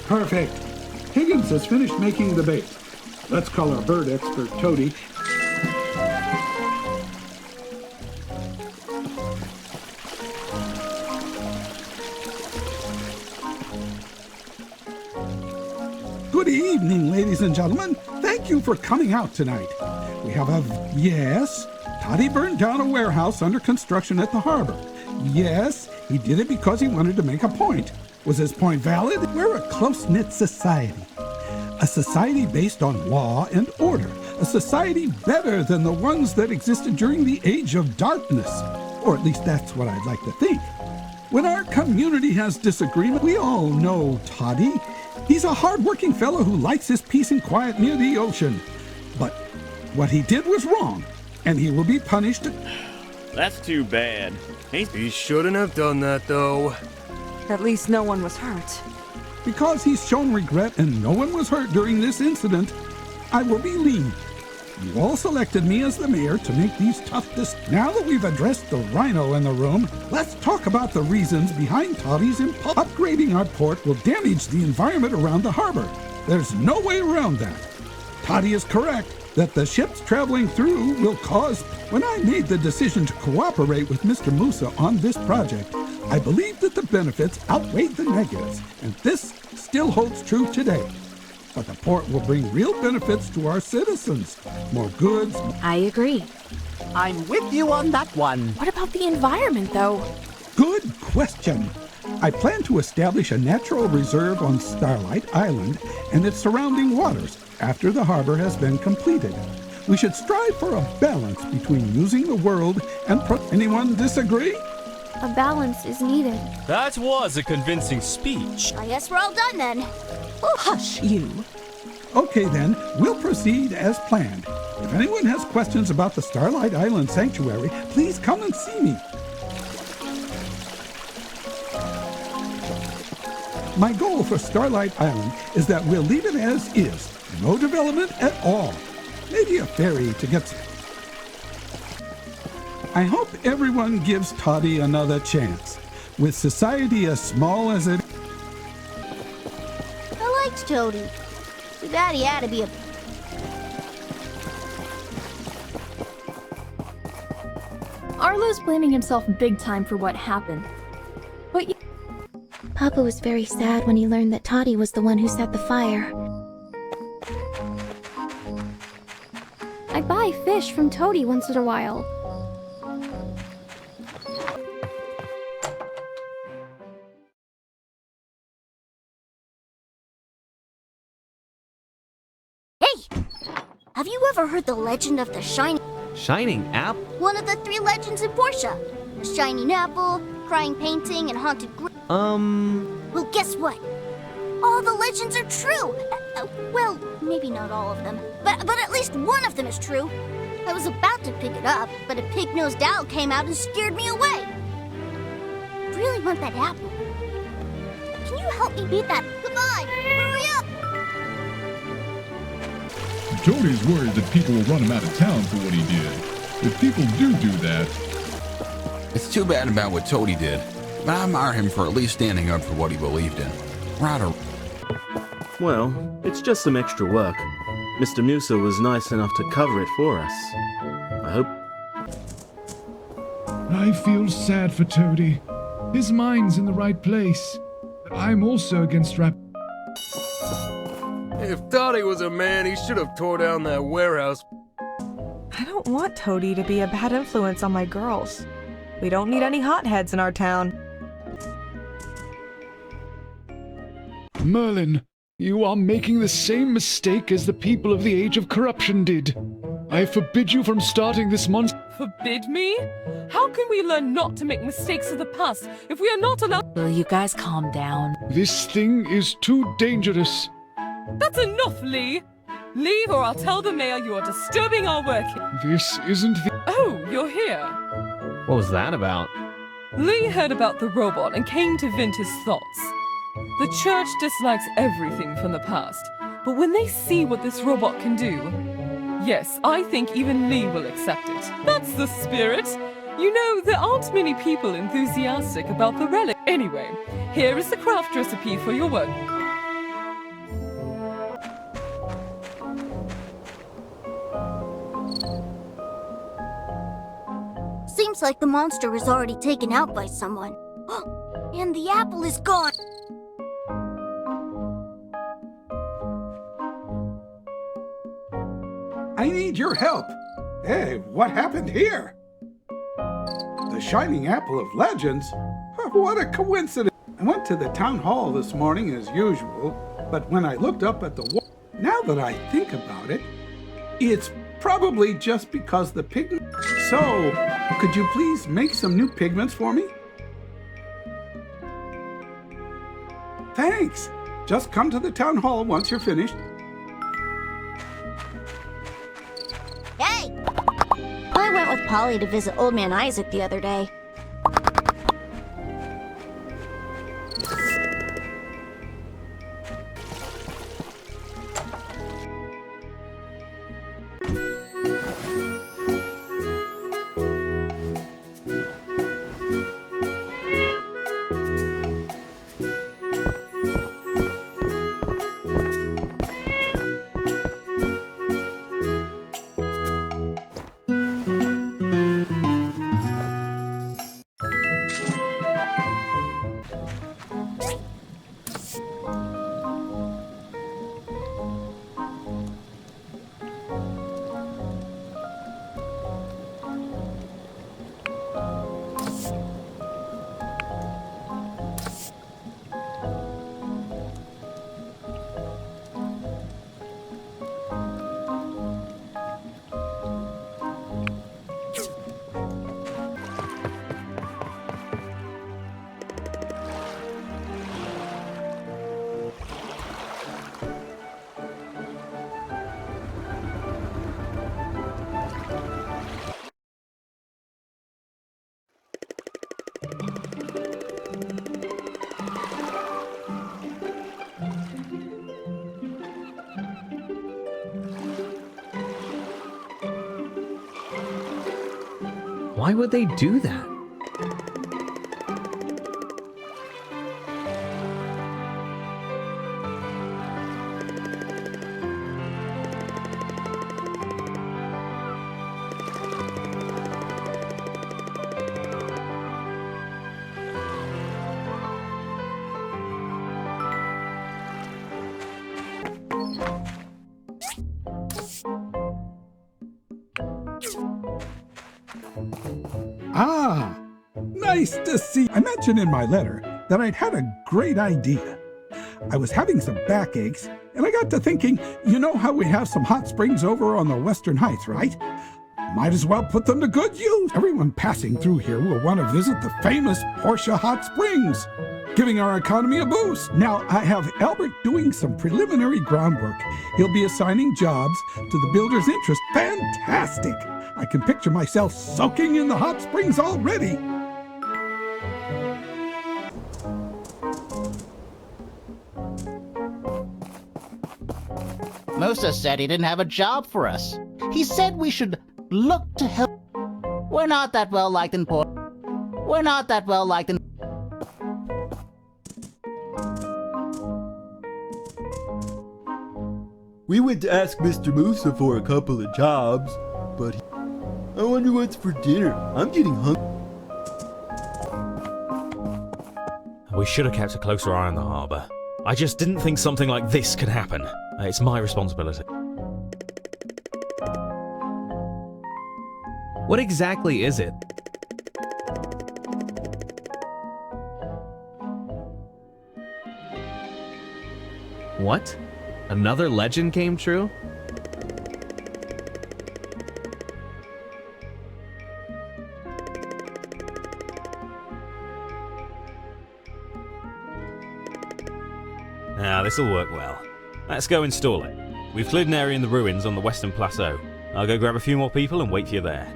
Perfect. Higgins has finished making the bait. Let's call our bird expert, Toady. Good evening, ladies and gentlemen. Thank you for coming out tonight. We have yes, Toddy burned down a warehouse under construction at the harbor. Yes, he did it because he wanted to make a point. Was his point valid? We're a close-knit society. A society based on law and order. A society better than the ones that existed during the Age of Darkness. Or at least that's what I'd like to think. When our community has disagreement, we all know Toddy. He's a hard-working fellow who likes his peace and quiet near the ocean. But what he did was wrong, and he will be punished. That's too bad. He shouldn't have done that, though. At least no one was hurt. Because he's shown regret and no one was hurt during this incident, I will be lenient. You all selected me as the mayor to make these tough decisions. Now that we've addressed the rhino in the room, let's talk about the reasons behind Toddy's impulse. Upgrading our port will damage the environment around the harbor. There's no way around that. Toddy is correct that the ships traveling through will cause... When I made the decision to cooperate with Mr. Musa on this project, I believed that the benefits outweighed the negatives, and this still holds true today. But the port will bring real benefits to our citizens. More goods. I agree. I'm with you on that one. What about the environment, though? Good question. I plan to establish a natural reserve on Starlight Island and its surrounding waters after the harbor has been completed. We should strive for a balance between using the world and... Anyone disagree? A balance is needed. That was a convincing speech. I guess we're all done then. Oh, hush, you. Okay then, we'll proceed as planned. If anyone has questions about the Starlight Island Sanctuary, please come and see me. My goal for Starlight Island is that we'll leave it as is. No development at all. Maybe a ferry to get... I hope everyone gives Toddy another chance. With society as small as it... I liked Toady. Too bad he had to be a... Arlo's blaming himself big time for what happened. But Papa was very sad when he learned that Toddy was the one who set the fire. I buy fish from Toady once in a while. Hey! Have you ever heard the legend of the Shining apple? One of the 3 legends in Portia. The shining apple, crying painting, and haunted Well, guess what? All the legends are true! Well, maybe not all of them, but at least one of them is true. I was about to pick it up, but a pig-nosed owl came out and scared me away. I really want that apple. Can you help me beat that? Goodbye! Hurry up! Tody's worried that people will run him out of town for what he did. If people do that... It's too bad about what Toady did, but I admire him for at least standing up for what he believed in. Right or... Well, it's just some extra work. Mr. Musa was nice enough to cover it for us. I hope... I feel sad for Toady. His mind's in the right place. But I'm also against rap... If Toddy was a man, he should have tore down that warehouse. I don't want Toady to be a bad influence on my girls. We don't need any hotheads in our town. Merlin, you are making the same mistake as the people of the Age of Corruption did. I forbid you from starting this monster... Forbid me? How can we learn not to make mistakes of the past if we are not allowed— Will you guys calm down? This thing is too dangerous. That's enough, Lee! Leave or I'll tell the mayor you are disturbing our work here. This isn't the... Oh, you're here. What was that about? Lee heard about the robot and came to vent his thoughts. The church dislikes everything from the past, but when they see what this robot can do, yes, I think even Lee will accept it. That's the spirit! You know, there aren't many people enthusiastic about the relic. Anyway, here is the craft recipe for your work. like the monster was already taken out by someone. And the apple is gone. I need your help. Hey, what happened here? The Shining Apple of Legends? What a coincidence. I went to the town hall this morning as usual, but when I looked up at the wall, now that I think about it, it's probably just because the pigment... So, could you please make some new pigments for me? Thanks. Just come to the town hall once you're finished. Hey! I went with Polly to visit Old Man Isaac the other day. Why would they do that? Ah, nice to see. I mentioned in my letter that I'd had a great idea. I was having some backaches, and I got to thinking, you know how we have some hot springs over on the Western Heights, right? Might as well put them to good use. Everyone passing through here will want to visit the famous Portia Hot Springs, giving our economy a boost. Now, I have Albert doing some preliminary groundwork. He'll be assigning jobs to the builder's interest. Fantastic! I can picture myself soaking in the hot springs already. Musa said he didn't have a job for us. He said we should look to help. We're not that well liked in Port. We're not that well liked in. We went to ask Mr. Musa for a couple of jobs, but I wonder what's for dinner. I'm getting hungry. We should have kept a closer eye on the harbour. I just didn't think something like this could happen. It's my responsibility. What exactly is it? What? Another legend came true? Now, this'll work well. Let's go install it. We've cleared an area in the ruins on the western plateau. I'll go grab a few more people and wait for you there.